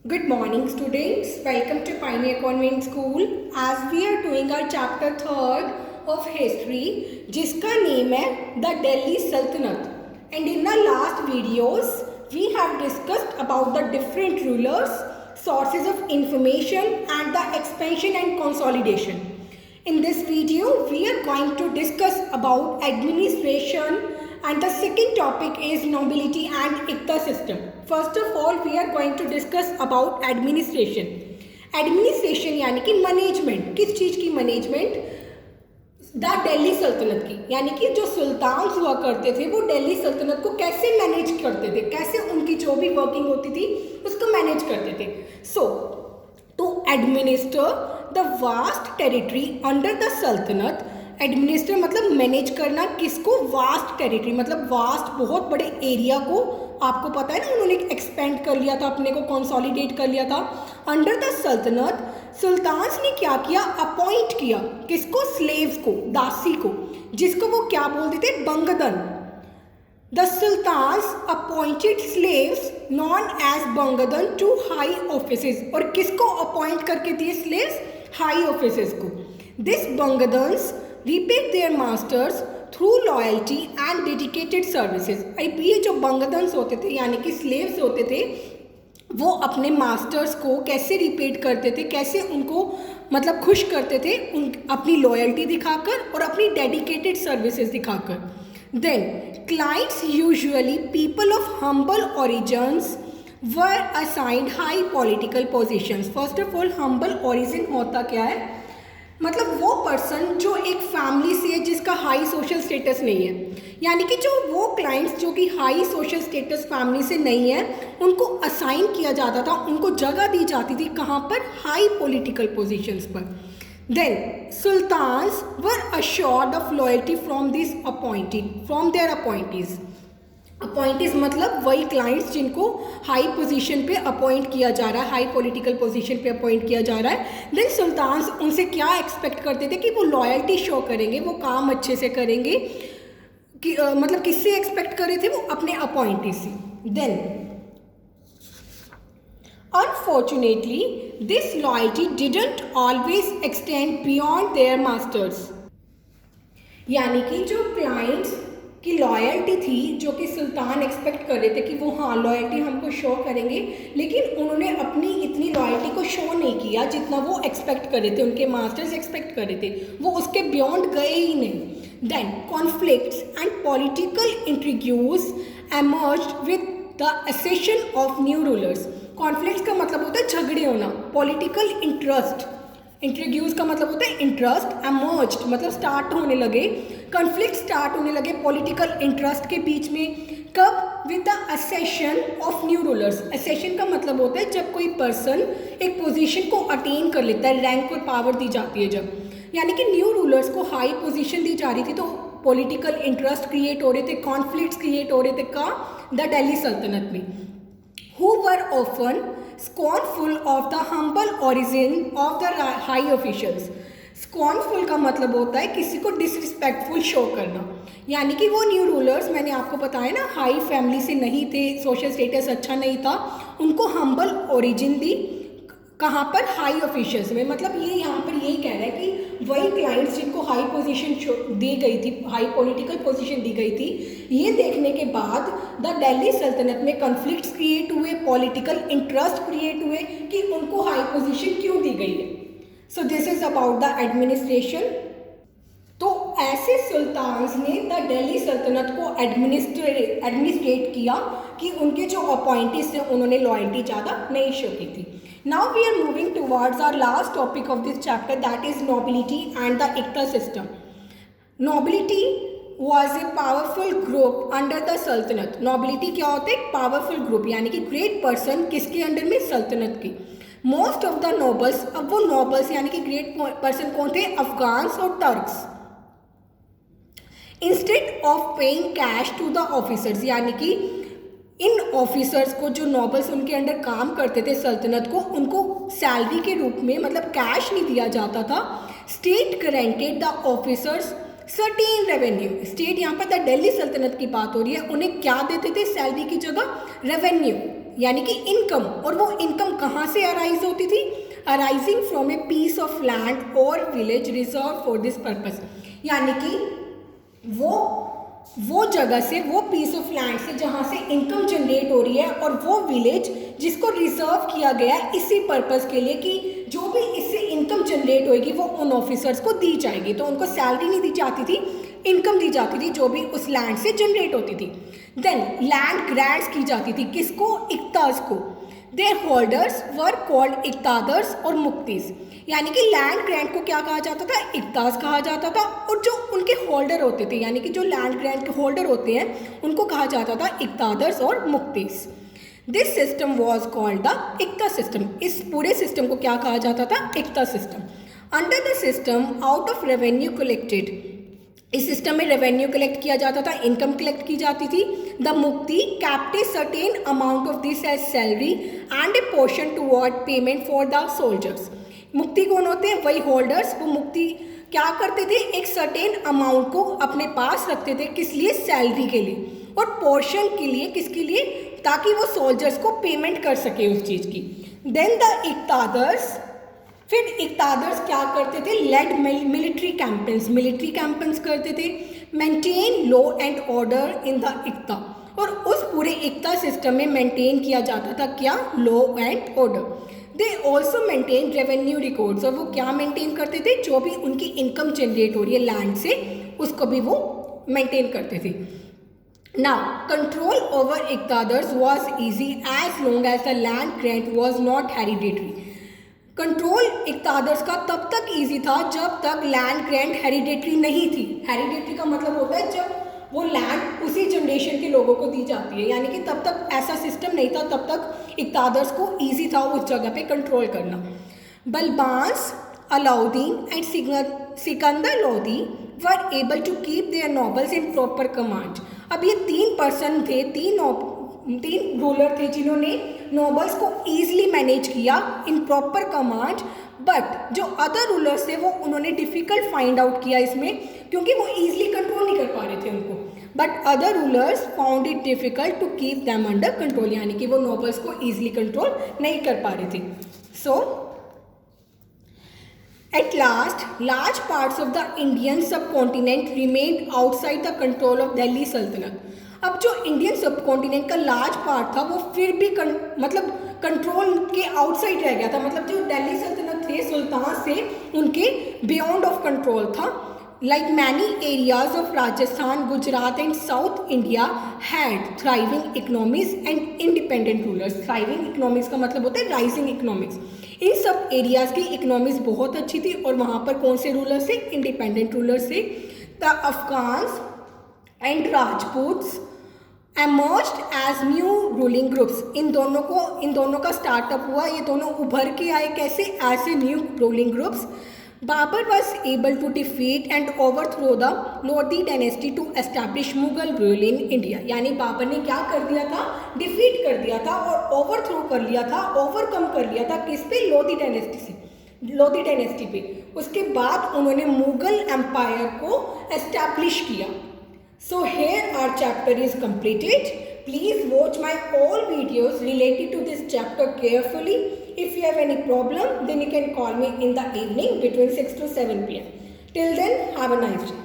Good morning, students. Welcome to Pioneer Convent School. As we are doing our chapter 3rd of history, जिसका name है the Delhi Sultanate. And in the last videos, we have discussed about the different rulers, sources of information, and the expansion and consolidation. In this video, we are going to discuss about administration, and the second topic is nobility and Ikta system. First of all, we are going to discuss about administration. Administration यानी कि management, किस चीज़ की management? The Delhi सल्तनत की, यानी कि जो सुल्तान हुआ करते थे वो दिल्ली सल्तनत को कैसे मैनेज करते थे, कैसे उनकी जो भी वर्किंग होती थी उसको मैनेज करते थे. So to administer the vast territory under the सल्तनत. एडमिनिस्टर मतलब मैनेज करना, किसको? वास्ट टेरिटरी मतलब वास्ट, बहुत बड़े एरिया को. आपको पता है ना, उन्होंने एक्सपेंड कर लिया था, अपने को कंसोलिडेट कर लिया था. अंडर द सल्तनत सुल्तान्स ने क्या किया? अपॉइंट किया. किसको? स्लेव्स को, दासी को, जिसको वो क्या बोलते थे? बंगदन. The sultans appointed slaves known as बंगदन टू हाई ऑफिसेस. और किसको अपॉइंट करके दिए स्लेव्स? हाई ऑफिसेस को. दिस बंगदन्स repaid their masters through loyalty and dedicated services. अब ये जो बंगदन्स होते थे यानी कि स्लेव्स होते थे, वो अपने मास्टर्स को कैसे रिपेड करते थे, कैसे उनको मतलब खुश करते थे, उन अपनी लॉयल्टी दिखाकर और अपनी डेडिकेटेड सर्विसेज दिखाकर. Then clients usually people of humble origins were assigned high political positions. First of all, humble origin होता क्या है? मतलब वो पर्सन जो एक फैमिली से है जिसका हाई सोशल स्टेटस नहीं है, यानी कि जो वो क्लाइंट्स जो कि हाई सोशल स्टेटस फैमिली से नहीं है, उनको असाइन किया जाता था, उनको जगह दी जाती थी. कहाँ पर? हाई पॉलिटिकल पोजीशंस पर. Then sultans were assured of loyalty from this appointed from their appointees. Appointees मतलब वही क्लाइंट्स जिनको हाई पोजीशन पे अपॉइंट किया जा रहा है, हाई पॉलिटिकल पोजीशन पे अपॉइंट किया जा रहा है. देन सुल्तान्स उनसे क्या एक्सपेक्ट करते थे? कि वो लॉयल्टी शो करेंगे, वो काम अच्छे से करेंगे. कि मतलब किससे एक्सपेक्ट कर रहे थे? वो अपने अपॉइंटी से. Then unfortunately this loyalty didn't always extend beyond their masters. यानी कि जो क्लाइंट्स की लॉयल्टी थी, जो कि सुल्तान एक्सपेक्ट कर रहे थे कि वो हाँ लॉयल्टी हमको शो करेंगे, लेकिन उन्होंने अपनी इतनी लॉयल्टी को शो नहीं किया जितना वो एक्सपेक्ट कर रहे थे, उनके मास्टर्स एक्सपेक्ट कर रहे थे. वो उसके बियॉन्ड गए ही नहीं. Then conflicts and political intrigues emerged with the accession of new rulers. Conflicts का मतलब होता है झगड़े होना. पॉलिटिकल इंटरेस्ट, इंट्रोड्यूस का मतलब होता है इंटरेस्ट. एमर्ज्ड मतलब स्टार्ट होने लगे, कॉन्फ्लिक्ट स्टार्ट होने लगे पॉलिटिकल इंटरेस्ट के बीच में. कब? With the accession of new rulers. Accession का मतलब होता है जब कोई पर्सन एक पोजीशन को अटेन कर लेता है, रैंक और पावर दी जाती है जब, यानी कि न्यू रूलर्स को हाई पोजीशन दी जा रही थी, तो पॉलिटिकल इंटरेस्ट क्रिएट हो रहे थे, कॉन्फ्लिक्ट्स क्रिएट हो रहे थे. कहाँ? द दिल्ली सल्तनत में. who were often scornful of the humble origin of the high officials. Scornful का मतलब होता है किसी को डिसरिस्पेक्टफुल शो करना, यानी कि वो न्यू रूलर्स, मैंने आपको बताया ना, हाई फैमिली से नहीं थे, सोशल स्टेटस अच्छा नहीं था, उनको हम्बल ओरिजिन दी. कहाँ पर? हाई ऑफिशियल्स में. मतलब ये यहाँ पर यही कह रहा है कि वही क्लाइंट्स जिनको हाई पोजीशन दी गई थी, हाई पॉलिटिकल पोजीशन दी गई थी, ये देखने के बाद द दिल्ली सल्तनत में कॉन्फ्लिक्ट्स क्रिएट हुए, पॉलिटिकल इंटरेस्ट क्रिएट हुए कि उनको हाई पोजीशन क्यों दी गई है. So this is about the administration. तो ऐसे सुल्तान्स ने द दिल्ली सल्तनत को एडमिनिस्ट्रेट किया कि उनके जो अपॉइंटीज थे उन्होंने लॉयल्टी ज़्यादा नहीं शो की थी. Now we are moving towards our last topic of this chapter, that is nobility and the Ikta system. Nobility was a powerful group under the Sultanate. Nobility क्या होता है? एक powerful group, यानी कि great person किसके under में? सल्तनत की. Most of the nobles, अब वो nobles यानी कि great person कौन थे? अफगान्स और Turks. Instead of paying cash to the officers, यानी कि इन ऑफिसर्स को, जो नॉबल्स उनके अंडर काम करते थे सल्तनत को, उनको सैलरी के रूप में मतलब कैश नहीं दिया जाता था. State granted the officers certain revenue. State यहाँ पर द दिल्ली सल्तनत की बात हो रही है, उन्हें क्या देते थे सैलरी की जगह? रेवेन्यू. यानी कि इनकम, और वो इनकम कहाँ से अराइज होती थी? Arising from a piece of land or village reserve for this purpose, यानी कि वो जगह से, वो पीस ऑफ लैंड से जहाँ से इनकम जनरेट हो रही है, और वो विलेज जिसको रिजर्व किया गया है इसी पर्पस के लिए कि जो भी इससे इनकम जनरेट होगी वो उन ऑफिसर्स को दी जाएगी। तो उनको सैलरी नहीं दी जाती थी, इनकम दी जाती थी जो भी उस लैंड से जनरेट होती थी। देन लैंड ग्रांट्स की जाती थी, किसको? इक्ताज को। देयर होल्डर्स वर कॉल्ड इक्तादर्स और मुक्तिस, यानी कि लैंड ग्रांट को क्या कहा जाता था? इक्ताज कहा जाता था, और जो उनके होल्डर होते थे, यानी कि जो लैंड ग्रांट के होल्डर होते हैं, उनको कहा जाता था इक्तादर्स और मुक्तिस। This system was called the इक्ता सिस्टम। इस पूरे सिस्टम को क्या कहा जाता था? इक्ता system. Under the system, out of revenue collected, इस सिस्टम में रेवेन्यू कलेक्ट किया जाता था, इनकम कलेक्ट की जाती थी। The muqti kept a certain amount of this as salary and a portion toward payment for the soldiers. मुक्ति कौन होते हैं? वही होल्डर्स। वो मुक्ति क्या करते थे? एक सर्टेन अमाउंट को अपने पास रखते थे, किस लिए? सैलरी के लिए, और पोर्शन के लिए, किसके लिए? ताकि वो सोल्जर्स को पेमेंट कर सके उस चीज़ की। देन द इक्तादर्स, फिर इक्तादर्स क्या करते थे? लेड मिलिट्री कैंपेन्स करते थे। Maintain law and order in the इक्ता, और उस पूरे इक्ता सिस्टम में मेंटेन किया जाता था क्या? Law and order. They also maintain revenue records, और वो क्या मेंटेन करते थे? जो भी उनकी इनकम जनरेट हो रही है लैंड से, उसको भी वो मेंटेन करते थे। Now, control over Iqtadars was easy as long as the land grant was not hereditary. Control इक्तादर्स का तब तक ईजी था जब तक लैंड ग्रांट हेरिडेटरी नहीं थी। हेरिडेटरी का मतलब होता है जब वो लैंड उसी जनरेशन के लोगों को दी जाती है, यानी कि तब तक ऐसा सिस्टम नहीं था, तब तक इक्तादर्स को ईजी था उस जगह पे कंट्रोल करना। Balban's, Alauddin and Sikandar Lodi were able to keep their nobles in proper command. अब ये 3 पर्सन थे, तीन रूलर थे जिन्होंने नोबल्स को ईजिली मैनेज किया इन प्रॉपर कमांड, बट जो अदर रूलर्स थे वो उन्होंने डिफ़िकल्ट फाइंड आउट किया इसमें, क्योंकि वो ईजिली कंट्रोल नहीं कर पा रहे थे उनको। But other rulers found it difficult to keep them under control, यानी कि वो नोबल्स को ईजिली कंट्रोल नहीं कर पा रहे थे। सो at last, large parts of the Indian subcontinent remained outside the control of Delhi Sultanate. अब जो इंडियन सब कॉन्टिनेंट का लार्ज पार्ट था वो फिर भी मतलब कंट्रोल के आउटसाइड रह गया था, मतलब जो दिल्ली सल्तनत थे, सुल्तान से उनके बियॉन्ड ऑफ कंट्रोल था। Like many areas of Rajasthan, Gujarat and south India had thriving economies and independent rulers. Thriving economies का मतलब होता है राइजिंग इकोनॉमिक्स। इन सब एरियाज़ की इकोनॉमीज बहुत अच्छी थी, और वहाँ पर कौन से रूलर्स थे? इंडिपेंडेंट रूलर्स थे। The Afghans and Rajputs emerged as new ruling groups. इन दोनों का स्टार्टअप हुआ, ये दोनों उभर के आए कैसे? As a new ruling groups. Babur was able to defeat and overthrow the Lodi dynasty to establish Mughal rule in India। यानी बाबर ने क्या कर दिया था? डिफीट कर दिया था और ओवरथ्रो कर लिया था, ओवरकम कर लिया था किस पे? लोधी डायनेस्टी पे। उसके बाद उन्होंने मुगल एम्पायर को एस्टैब्लिश किया। So here our chapter is completed. Please watch my all videos related to this chapter carefully. If you have any problem, then you can call me in the evening between 6 to 7 p.m. Till then, have a nice day.